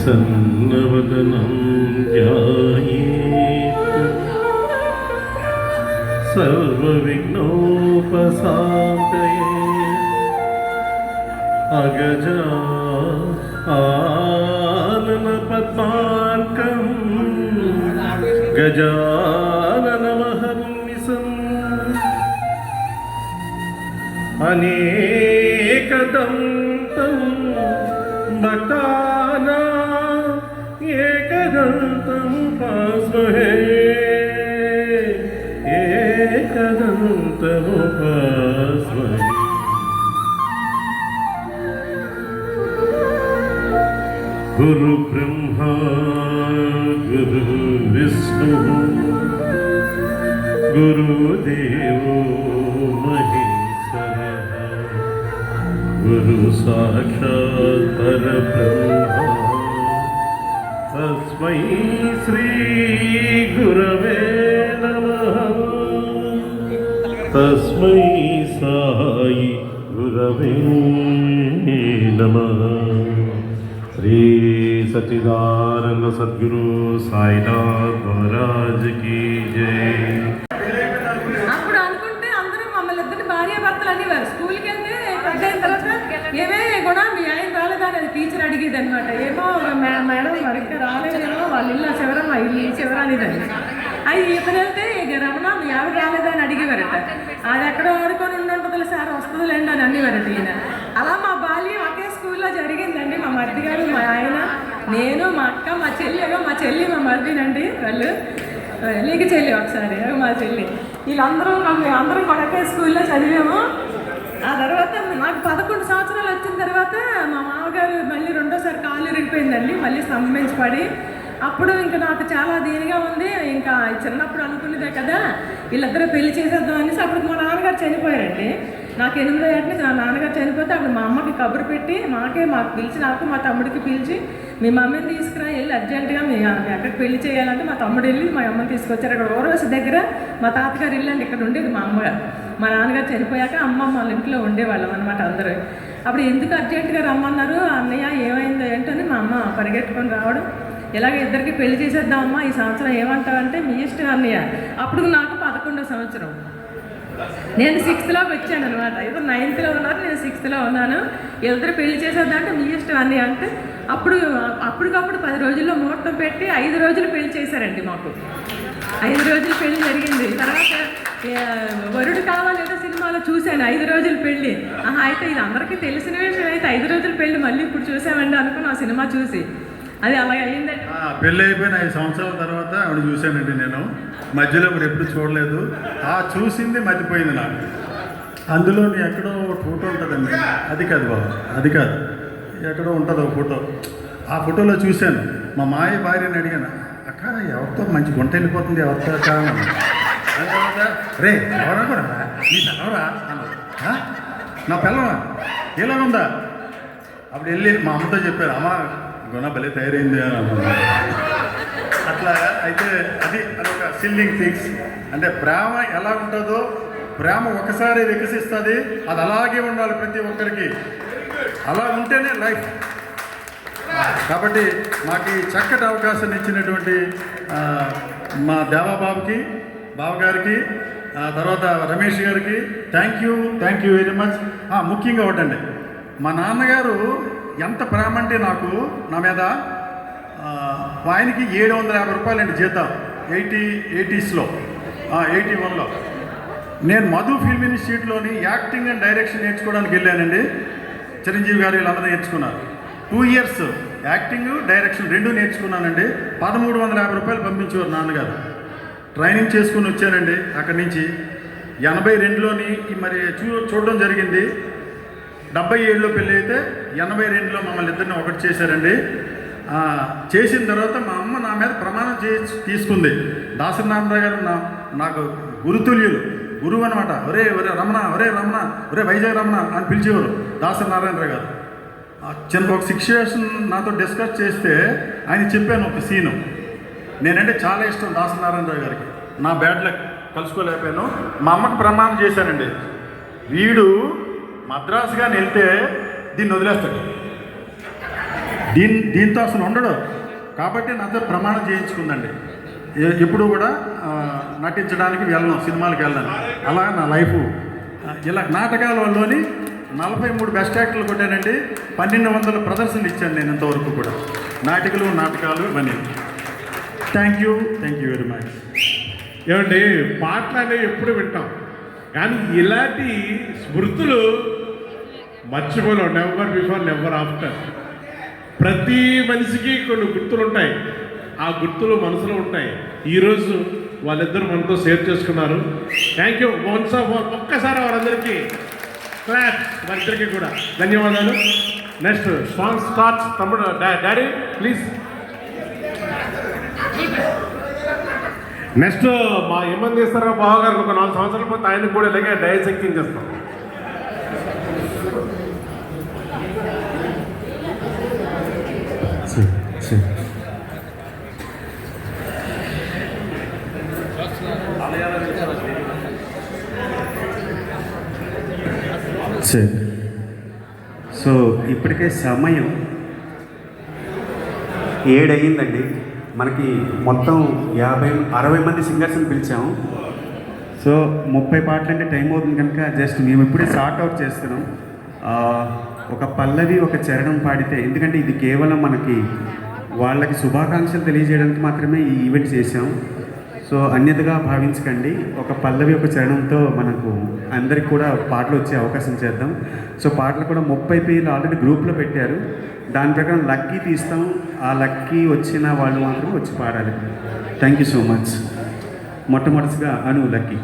प्रसन्नवदनं ध्यायेत् सर्वविघ्नोपशान्तये अगजा आननपद्मार्कं गजाननमहर्निशम् अनेकदन्तं भक्तानां एकदन्तम् उपास्महे एकदन्तम् उपास्महे। गुरु ब्रह्मा गुरु विष्णु गुरुदेवो महेश्वरः गुरु साक्षात् परब्रह्म तस्मै श्री गुरवे नमः तस्मै साई गुरवे नमः। श्री सच्चिदानंद सद्गुरु साईनाथ महाराज की जय। అప్పుడు అనుకుంటే అందరూ మమ్మల్ని ఇద్దరు భార్యాభర్తలు అనేవారు. స్కూల్కి వెళ్తే పెద్ద అయిన తర్వాత ఏమే కూడా మీ ఆయన రాలేదా అని టీచర్ అడిగేది అనమాట. ఏమో మేడం మరిగ్గా రాలేదేమో, వాళ్ళ ఇల్లు చివరమ్మ ఇల్లు చివర అనేదని. అవి ఇప్పుడు వెళ్తే రమణ మీ ఆవిడ రాలేదా అని అడిగేవారట. అది ఎక్కడో ఆడుకొని ఉండుంటుందిలే సార్ వస్తుందిలేండి అని అనేవారట ఈయన. అలా మా బాల్యం ఒకే స్కూల్లో జరిగిందండి. మా మరిది గారు, మా ఆయన, నేను, మా అక్క, మా చెల్లి మా మరిదినండి. వాళ్ళు నీకు చెల్లి ఒకసారి మా చెల్లి, వీళ్ళందరూ అందరం కొడకే స్కూల్లో చదివాము. ఆ తర్వాత నాకు 11 సంవత్సరాలు వచ్చిన తర్వాత మా మామగారు మళ్ళీ రెండోసారి కాలు ఇరిగిపోయిందండి. మళ్ళీ సంబంధించి పడి అప్పుడు ఇంకా నాకు చాలా దీనిగా ఉంది. ఇంకా చిన్నప్పుడు అనుకునేదే కదా వీళ్ళిద్దరూ పెళ్లి చేసేద్దాం అనేసి అప్పుడు మా నాన్నగారు చనిపోయారండి. నాకు 8వ ఏటని నా నాన్నగారు చనిపోతే అప్పుడు మా అమ్మకి కబురు పెట్టి మాకు పిలిచి, నాకు మా తమ్ముడికి పిలిచి మీ మమ్మీని తీసుకురా వెళ్ళి అర్జెంటుగా మీ ఎక్కడికి పెళ్లి చేయాలంటే మా తమ్ముడు వెళ్ళి మా అమ్మని తీసుకొచ్చారు. అక్కడ ఓరోసి దగ్గర మా తాతగారు ఇల్లు అండి, ఇక్కడ ఉండేది మా అమ్మగారు. మా నాన్నగారు చనిపోయాక అమ్మమ్మ వాళ్ళ ఇంట్లో ఉండేవాళ్ళం అనమాట అందరూ. అప్పుడు ఎందుకు అర్జెంటుగా రమ్మన్నారు అన్నయ్య ఏమైందో ఏంటని మా అమ్మ పరిగెట్టుకొని రావడం. ఇలాగ ఇద్దరికి పెళ్లి చేసేద్దామమ్మా ఈ సంవత్సరం ఏమంటావంటే మీ ఇష్టం అన్నయ్య. అప్పుడు నాకు 11వ సంవత్సరం, నేను 6థ్లోకి వచ్చాను అనమాట. ఇద్దరు 9థ్లో ఉన్నారు, నేను 6థ్లో ఉన్నాను. ఇద్దరు పెళ్లి చేసేద్దామంటే మీ ఇష్టం అన్నయ్య అంటే అప్పటికప్పుడు 10 రోజుల్లో ముహూర్తం పెట్టి 5 రోజులు పెళ్లి చేశారండి మాకు. 5 రోజులు పెళ్లి జరిగింది. తర్వాత వరుడు కావాలేదో సినిమాలో చూశాను 5 రోజులు పెళ్ళి. అయితే ఇది అందరికీ తెలిసిన విషయం. అయితే 5 రోజులు పెళ్ళి మళ్ళీ ఇప్పుడు చూసామండి అనుకుని ఆ సినిమా చూసి అది అలాగే అయ్యిందండి. పెళ్ళి అయిపోయిన 5 సంవత్సరాల తర్వాత ఆవిడ చూశానండి. నేను మధ్యలో ఇప్పుడు ఎప్పుడు చూడలేదు. ఆ చూసింది మర్చిపోయింది నాకు. అందులో ఎక్కడో ఫోటో ఉంటుందండి, అది కాదు బాబు, అది కాదు, ఎక్కడో ఉంటుంది ఒక ఫోటో. ఆ ఫోటోలో చూశాను. మా మాయ భార్యని అడిగాను, అక్క ఎవరితో మంచి గుంట వెళ్ళిపోతుంది ఎవరితో కావాలి. రే ఎవరా కూడా నీ తెలవరా నా పిల్లవా ఇలాగుందా. అప్పుడు వెళ్ళి మా అమ్మతో చెప్పారు, అమ్మ గుణ భలే తయారైంది అని అన్నారు. అట్లా అయితే అదొక సిల్లింగ్ థింగ్స్. అంటే ప్రేమ ఎలా ఉంటుందో, ప్రేమ ఒకసారి వికసిస్తుంది, అది అలాగే ఉండాలి ప్రతి ఒక్కరికి. అలా ఉంటేనే లైఫ్. కాబట్టి మాకు ఈ చక్కటి అవకాశం ఇచ్చినటువంటి మా దేవాబాబుకి, బావగారికి, తర్వాత రమేష్ గారికి థ్యాంక్ యూ వెరీ మచ్. ముఖ్యంగా ఒకటండి, మా నాన్నగారు ఎంత ప్రేమ అంటే నాకు నా మీద, ఆయనకి 750 రూపాయలండి జీతం 80స్లో 81లో. నేను మధు ఫిల్మ్ ఇన్స్టిట్యూట్లోని యాక్టింగ్ అండ్ డైరెక్షన్ నేర్చుకోవడానికి వెళ్ళానండి. చిరంజీవి గారు వీళ్ళందరూ నేర్చుకున్నారు. 2 ఇయర్స్ యాక్టింగ్ డైరెక్షన్ 2 నేర్చుకున్నానండి. 1350 రూపాయలు పంపించేవారు నాన్నగారు. ట్రైనింగ్ చేసుకుని వచ్చానండి. అక్కడి నుంచి 82లోని మరి చూడడం జరిగింది. 77లో పెళ్ళి అయితే 82లో మమ్మల్ని ఇద్దరిని ఒకటి చేశారండి. చేసిన తర్వాత మా అమ్మ నా మీద ప్రమాణం తీసుకుంది. దాసనారాయణ గారు నాకు గురుతుల్యులు, గురువు అనమాట. ఒరే రమణ, ఒరే వైజాగ్ రమణ అని పిలిచేవారు దాసనారాయణరావు గారు. చిన్న ఒక సిచ్యువేషన్ నాతో డిస్కస్ చేస్తే ఆయన చెప్పాను ఒక సీను. నేనంటే చాలా ఇష్టం దాసనారాయణరావు గారికి. నా బ్యాడ్ లక్ కలుసుకోలేకపోయాను. మా అమ్మకు ప్రమాణం చేశానండి, వీడు మద్రాసు కానీ వెళ్తే దీన్ని వదిలేస్తాడు, దీంతో అసలు ఉండడు కాబట్టి నాతో ప్రమాణం చేయించుకుందండి. ఎప్పుడు కూడా నటించడానికి వెళ్ళను, సినిమాలకు వెళ్ళను. అలా నా లైఫ్ ఇలా నాటకాలలోని 43 బెస్ట్ యాక్టర్లు కొట్టానండి. 1200 ప్రదర్శనలు ఇచ్చాను నేను ఇంతవరకు కూడా, నాటకాలు ఇవన్నీ. Thank you very much. ఏమండి పాటలు అనేవి ఎప్పుడు వింటాం, కానీ ఇలాంటి స్మృతులు మర్చిపోలేం. Never before never after. ప్రతి మనిషికి కొన్ని గుర్తులు ఉంటాయి, ఆ గుర్తులు మనసులో ఉంటాయి. ఈరోజు వాళ్ళిద్దరూ మనతో షేర్ చేసుకున్నారు. థ్యాంక్ యూ వన్స్ ఆఫ్ ఒక్కసారి వారందరికీ క్లాప్, వారిద్దరికీ కూడా ధన్యవాదాలు. Next song start. తమ్ముడు డాడీ ప్లీజ్. నెక్స్ట్ మా ఏమని చేస్తారో బావగారు ఒక 4 సంవత్సరాల పోతే ఆయనకు కూడా ఇలాగే డైస్ ఎక్కించేస్తాం. సార్, సో ఇప్పటికే సమయం 7 అయ్యిందండి. మనకి మొత్తం 50-60 మంది సింగర్స్ని పిలిచాము. సో 30 పాటలు అంటే టైం అవుతుంది కనుక జస్ట్ మేము ఇప్పుడే సార్ట్ అవుట్ చేస్తున్నాం. ఒక పల్లవి ఒక చరణం పాడితే, ఎందుకంటే ఇది కేవలం మనకి వాళ్ళకి శుభాకాంక్షలు తెలియజేయడానికి మాత్రమే ఈ ఈవెంట్ చేసాం. సో అన్యతగా భావించకండి. ఒక పల్లవి ఒక చరణంతో మనకు అందరికి కూడా పాటలు వచ్చే అవకాశం చేద్దాం. సో పాటలు కూడా 30 పేర్లు ఆల్రెడీ గ్రూప్లో పెట్టారు. దాని ప్రకారం లక్కీ తీస్తాం. ఆ లక్కీ వచ్చిన వాళ్ళు మాత్రం వచ్చి పాడాలి. Thank you so much. మొట్టమొదటిగా లక్కీ.